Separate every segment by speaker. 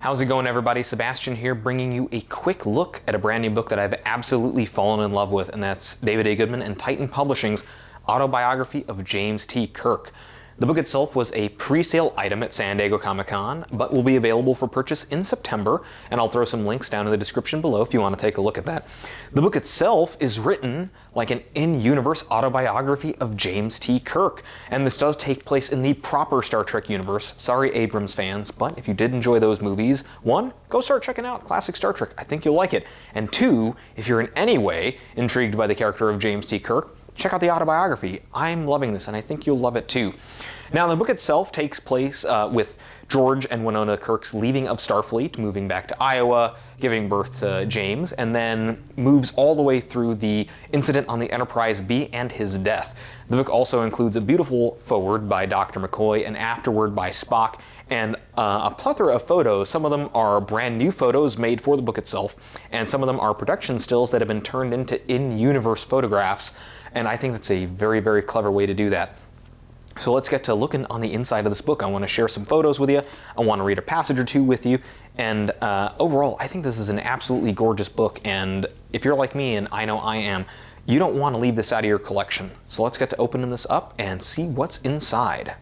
Speaker 1: How's it going, everybody? Sebastian here, bringing you a quick look at a brand new book that I've absolutely fallen in love with, and that's David A. Goodman and Titan Publishing's Autobiography of James T. Kirk. The book itself was a pre-sale item at San Diego Comic-Con, but will be available for purchase in September, and I'll throw some links down in the description below if you want to take a look at that. The book itself is written like an in-universe autobiography of James T. Kirk, and this does take place in the proper Star Trek universe. Sorry, Abrams fans, but if you did enjoy those movies, one, go start checking out classic Star Trek. I think you'll like it. And two, if you're in any way intrigued by the character of James T. Kirk, check out the autobiography. I'm loving this, and I think you'll love it too. Now, the book itself takes place with George and Winona Kirk's leaving of Starfleet, moving back to Iowa, giving birth to James, and then moves all the way through the incident on the Enterprise B and his death. The book also includes a beautiful foreword by Dr. McCoy, an afterword by Spock, and a plethora of photos. Some of them are brand new photos made for the book itself, and some of them are production stills that have been turned into in-universe photographs. And I think that's a very, very clever way to do that. So let's get to looking on the inside of this book. I want to share some photos with you. I want to read a passage or two with you. And overall, I think this is an absolutely gorgeous book. And if you're like me, and I know I am, you don't want to leave this out of your collection. So let's get to opening this up and see what's inside.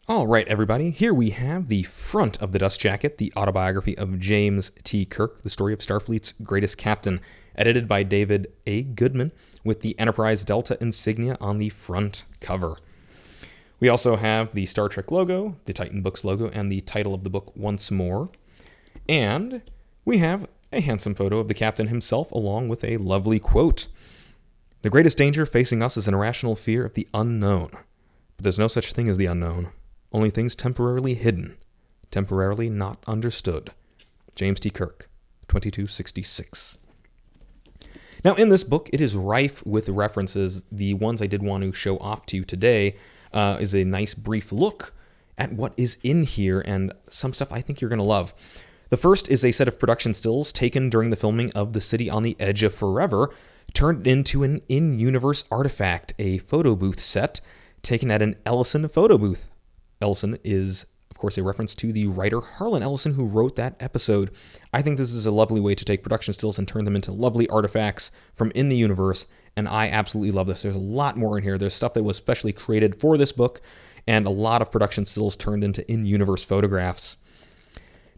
Speaker 1: All right, everybody. Here we have the front of the dust jacket, the autobiography of James T. Kirk, the story of Starfleet's greatest captain, edited by David A. Goodman, with the Enterprise Delta insignia on the front cover. We also have the Star Trek logo, the Titan Books logo, and the title of the book once more. And we have a handsome photo of the captain himself, along with a lovely quote. "The greatest danger facing us is an irrational fear of the unknown. But there's no such thing as the unknown. Only things temporarily hidden, temporarily not understood." James T. Kirk, 2266. Now, in this book, it is rife with references. The ones I did want to show off to you today is a nice brief look at what is in here, and some stuff I think you're going to love. The first is a set of production stills taken during the filming of The City on the Edge of Forever, turned into an in-universe artifact, a photo booth set taken at an Ellison photo booth. Ellison is, of course, a reference to the writer Harlan Ellison, who wrote that episode. I think this is a lovely way to take production stills and turn them into lovely artifacts from in the universe, and I absolutely love this. There's a lot more in here. There's stuff that was specially created for this book, and a lot of production stills turned into in-universe photographs.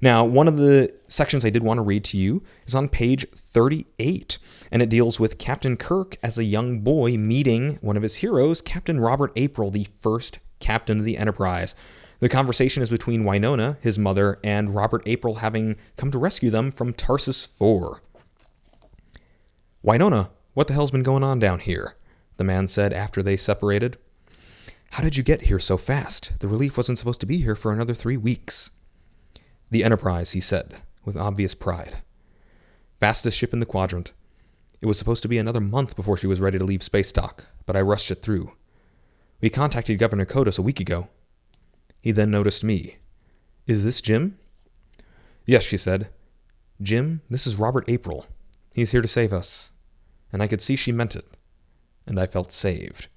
Speaker 1: Now, one of the sections I did want to read to you is on page 38, and it deals with Captain Kirk as a young boy meeting one of his heroes, Captain Robert April, the first captain of the Enterprise. The conversation is between Winona, his mother, and Robert April, having come to rescue them from Tarsus IV. "Winona, what the hell's been going on down here?" the man said after they separated. "How did you get here so fast? The relief wasn't supposed to be here for another 3 weeks. "The Enterprise," he said, with obvious pride. "Fastest ship in the quadrant. It was supposed to be another month before she was ready to leave space dock, but I rushed it through. We contacted Governor Kodos a week ago." He then noticed me. "Is this Jim?" "Yes," she said. "Jim, this is Robert April. He's here to save us." And I could see she meant it, and I felt saved.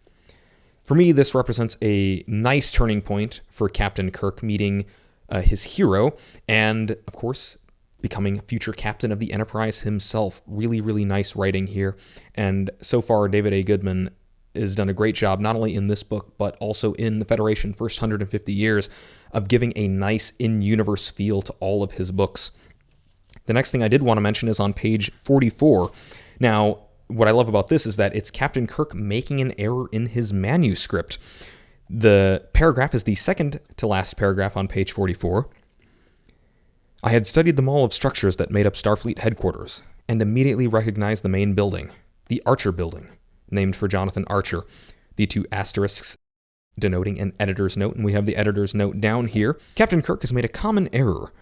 Speaker 1: For me, this represents a nice turning point for Captain Kirk meeting his hero, and, of course, becoming future captain of the Enterprise himself. Really, really nice writing here. And so far, David A. Goodman has done a great job, not only in this book, but also in the Federation First 150 Years, of giving a nice in-universe feel to all of his books. The next thing I did want to mention is on page 44. Now, what I love about this is that it's Captain Kirk making an error in his manuscript. The paragraph is the second to last paragraph on page 44. "I had studied the mall of structures that made up Starfleet headquarters, and immediately recognized the main building, the Archer Building, named for Jonathan Archer," the two asterisks denoting an editor's note, and we have the editor's note down here. "Captain Kirk has made a common error.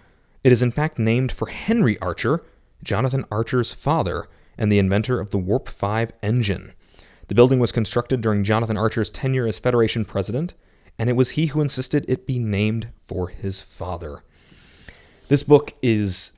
Speaker 1: It is in fact named for Henry Archer, Jonathan Archer's father, and the inventor of the Warp 5 engine. The building was constructed during Jonathan Archer's tenure as Federation president, and it was he who insisted it be named for his father." This book is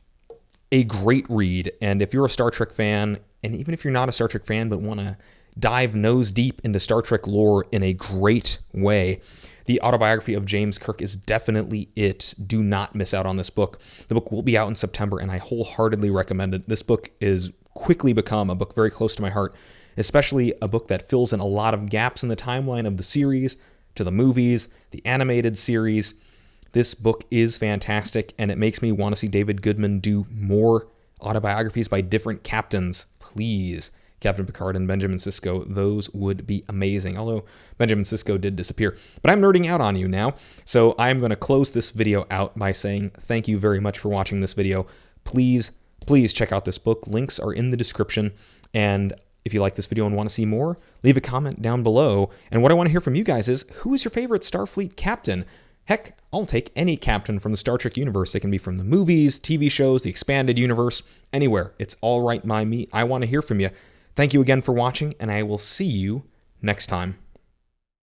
Speaker 1: a great read, and if you're a Star Trek fan, and even if you're not a Star Trek fan but want to dive nose deep into Star Trek lore in a great way. The Autobiography of James Kirk is definitely it. Do not miss out on this book. The book will be out in September, and I wholeheartedly recommend it. This book is quickly become a book very close to my heart, especially a book that fills in a lot of gaps in the timeline of the series, to the movies, the animated series. This book is fantastic, and it makes me want to see David Goodman do more autobiographies by different captains. Please. Captain Picard and Benjamin Sisko, those would be amazing. Although Benjamin Sisko did disappear. But I'm nerding out on you now, so I'm going to close this video out by saying thank you very much for watching this video. Please check out this book. Links are in the description. And if you like this video and want to see more, leave a comment down below. And what I want to hear from you guys is, who is your favorite Starfleet captain? Heck, I'll take any captain from the Star Trek universe. It can be from the movies, TV shows, the expanded universe, anywhere. It's all right by me. I want to hear from you. Thank you again for watching, and I will see you next time.